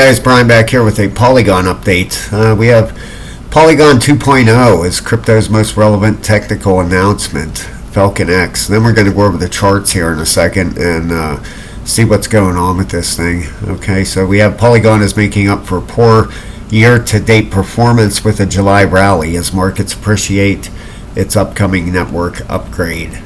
Guys, Brian back here with a Polygon update. We have Polygon 2.0 is crypto's most relevant technical announcement, Falcon X. Then we're going to go over the charts here in a second and see what's going on with this thing. Okay, so we have Polygon is making up for poor year-to-date performance with a July rally as markets appreciate its upcoming network upgrade.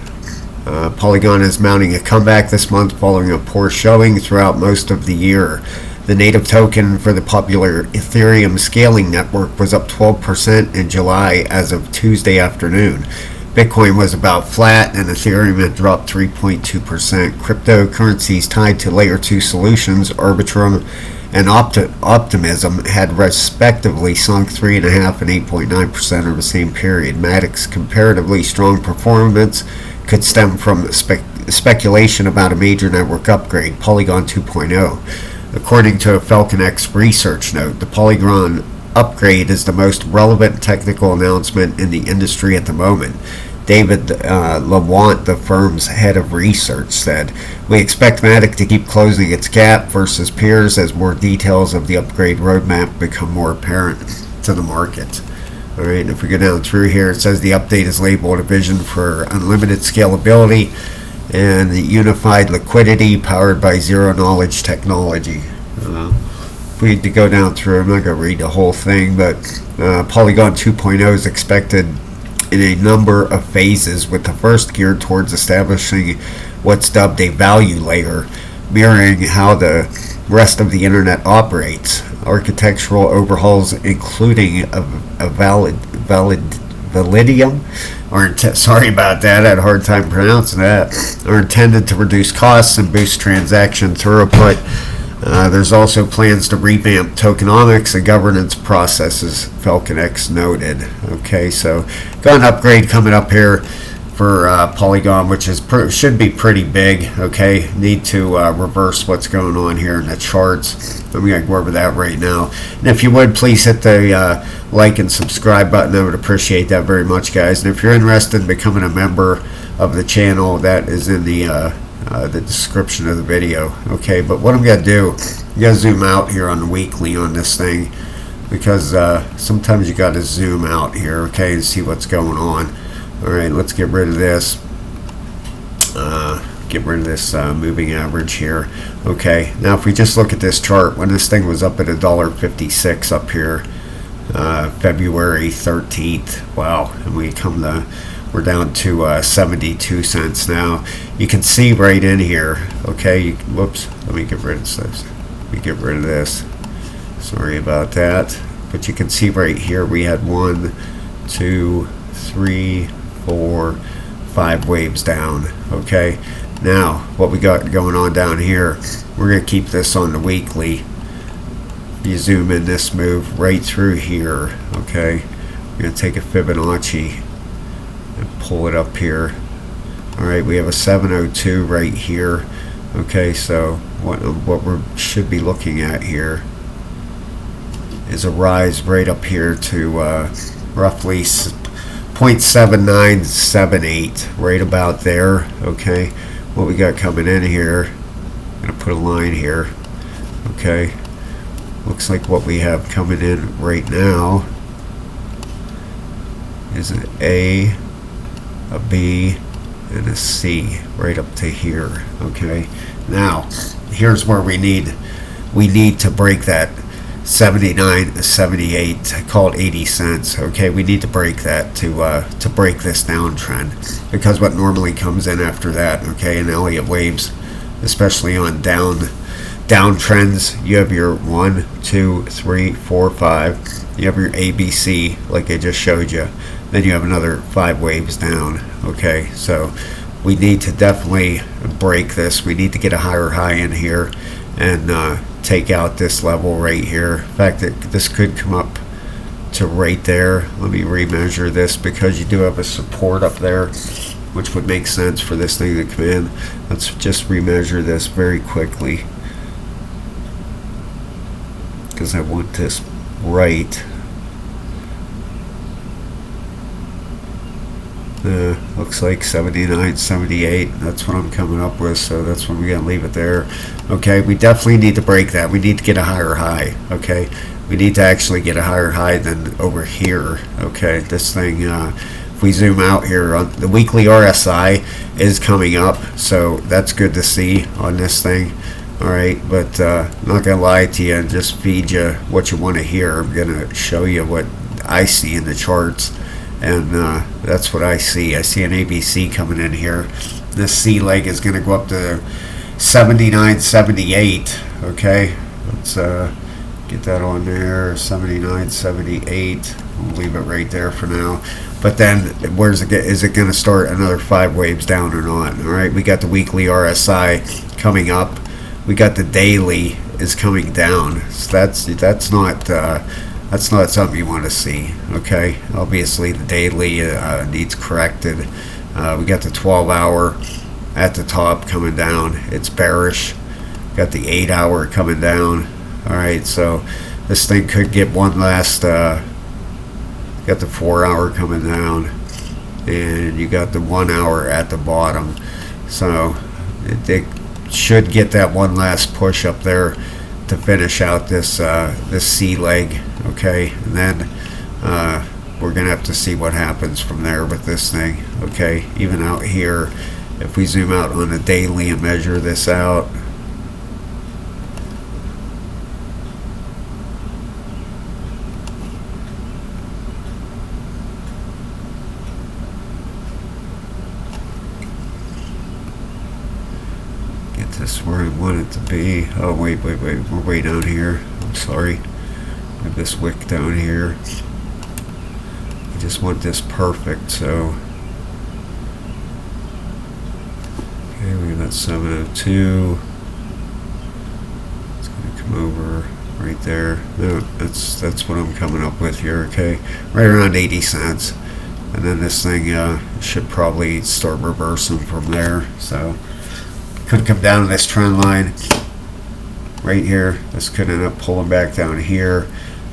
Polygon is mounting a comeback this month following a poor showing throughout most of the year. The native token for the popular Ethereum scaling network was up 12% in July as of Tuesday afternoon. Bitcoin was about flat and Ethereum had dropped 3.2%. Cryptocurrencies tied to Layer 2 solutions, Arbitrum and Optimism, had respectively sunk 3.5% and 8.9% over the same period. MATIC's comparatively strong performance could stem from speculation about a major network upgrade, Polygon 2.0. According to a Falcon X research note, the Polygon upgrade is the most relevant technical announcement in the industry at the moment. David Lawant, the firm's head of research, said, "We expect MATIC to keep closing its gap versus peers as more details of the upgrade roadmap become more apparent to the market." All right, and if we go down through here, it says the update is labeled a vision for unlimited scalability and the unified liquidity powered by zero-knowledge technology. If we had to go down through, I'm not going to read the whole thing, but Polygon 2.0 is expected in a number of phases, with the first geared towards establishing what's dubbed a value layer, mirroring how the rest of the internet operates. Architectural overhauls, including a Validium, sorry about that, I had a hard time pronouncing that, are intended to reduce costs and boost transaction throughput. There's also plans to revamp tokenomics and governance processes, Falcon X noted. Okay, so got an upgrade coming up here for Polygon, which is should be pretty big. Okay, need to reverse what's going on here in the charts. I'm going to go over that right now. And if you would, please hit the like and subscribe button. I would appreciate that very much, guys. And if you're interested in becoming a member of the channel, that is in the description of the video. Okay, but what I'm going to do, you got to zoom out here on the weekly on this thing, because sometimes you got to zoom out here, okay, and see what's going on. All right, let's get rid of this. Moving average here. Okay, now if we just look at this chart, when this thing was up at $1.56 up here, February 13th. Wow, and we're down to 72 cents now. You can see right in here. Okay, whoops. Let me get rid of this. Sorry about that. But you can see right here we had 1, 2, 3, 4, 5 waves down. Okay, now what we got going on down here, we're going to keep this on the weekly. You zoom in, this move right through here. Okay, we're going to take a Fibonacci and pull it up here. All right, we have a 702 right here. Okay, so what we should be looking at here is a rise right up here to roughly 0.7978, right about there. Okay, what we got coming in here, I'm gonna put a line here. Okay, looks like what we have coming in right now is an A, a B, and a C right up to here. Okay, now here's where we need to break that 79, 78, call it 80 cents. Okay, we need to break that to break this downtrend, because what normally comes in after that, okay, in Elliott waves, especially on downtrends, you have your 1, 2, 3, 4, 5. You have your ABC, like I just showed you. Then you have another 5 waves down. Okay, so we need to definitely break this. We need to get a higher high in here and take out this level right here. In fact, this could come up to right there. Let me remeasure this, because you do have a support up there, which would make sense for this thing to come in. Let's just remeasure this very quickly, because I want this right. Looks like 79, 78. That's what I'm coming up with, so that's when we're going to leave it there. Okay, we definitely need to break that. We need to get a higher high. Okay, we need to actually get a higher high than over here. Okay, this thing, if we zoom out here, on the weekly RSI is coming up, so that's good to see on this thing. All right, but I'm not going to lie to you and just feed you what you want to hear. I'm going to show you what I see in the charts. And that's what I see. I see an ABC coming in here. This C leg is going to go up to 79, 78. Okay, let's get that on there. 79, 78. We'll leave it right there for now. But then, where's it? Is it going to start another 5 waves down or not? All right, we got the weekly RSI coming up. We got the daily is coming down. So that's not something you want to see. Okay, obviously the daily needs corrected. We got the 12-hour at the top coming down. It's bearish. Got the 8-hour coming down. All right, so this thing could get one last. Got the 4-hour coming down, and you got the 1-hour at the bottom. So it should get that one last push up there to finish out this this C leg. Okay, and then we're gonna have to see what happens from there with this thing. Okay, even out here, if we zoom out on a daily and measure this out, get this where I want it to be. Oh wait, we're way down here. I'm sorry. This wick down here. I just want this perfect, so okay, we got 702. It's gonna come over right there. No, that's what I'm coming up with here. Okay, right around 80 cents, and then this thing should probably start reversing from there. So could come down to this trend line right here. This could end up pulling back down here,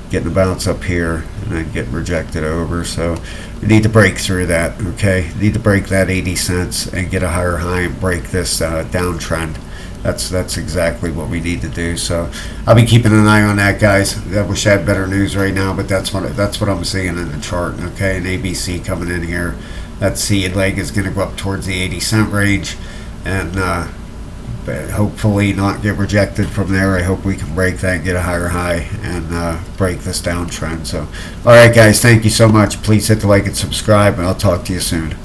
getting a bounce up here, and then get rejected over. So we need to break through that. Okay, need to break that 80 cents and get a higher high and break this downtrend. That's exactly what we need to do. So I'll be keeping an eye on that, guys. I wish I had better news right now, but that's what I'm seeing in the chart. Okay, an ABC coming in here. That C leg is going to go up towards the 80-cent range, and but hopefully not get rejected from there. I hope we can break that and get a higher high and break this downtrend. So, all right, guys, thank you so much. Please hit the like and subscribe, and I'll talk to you soon.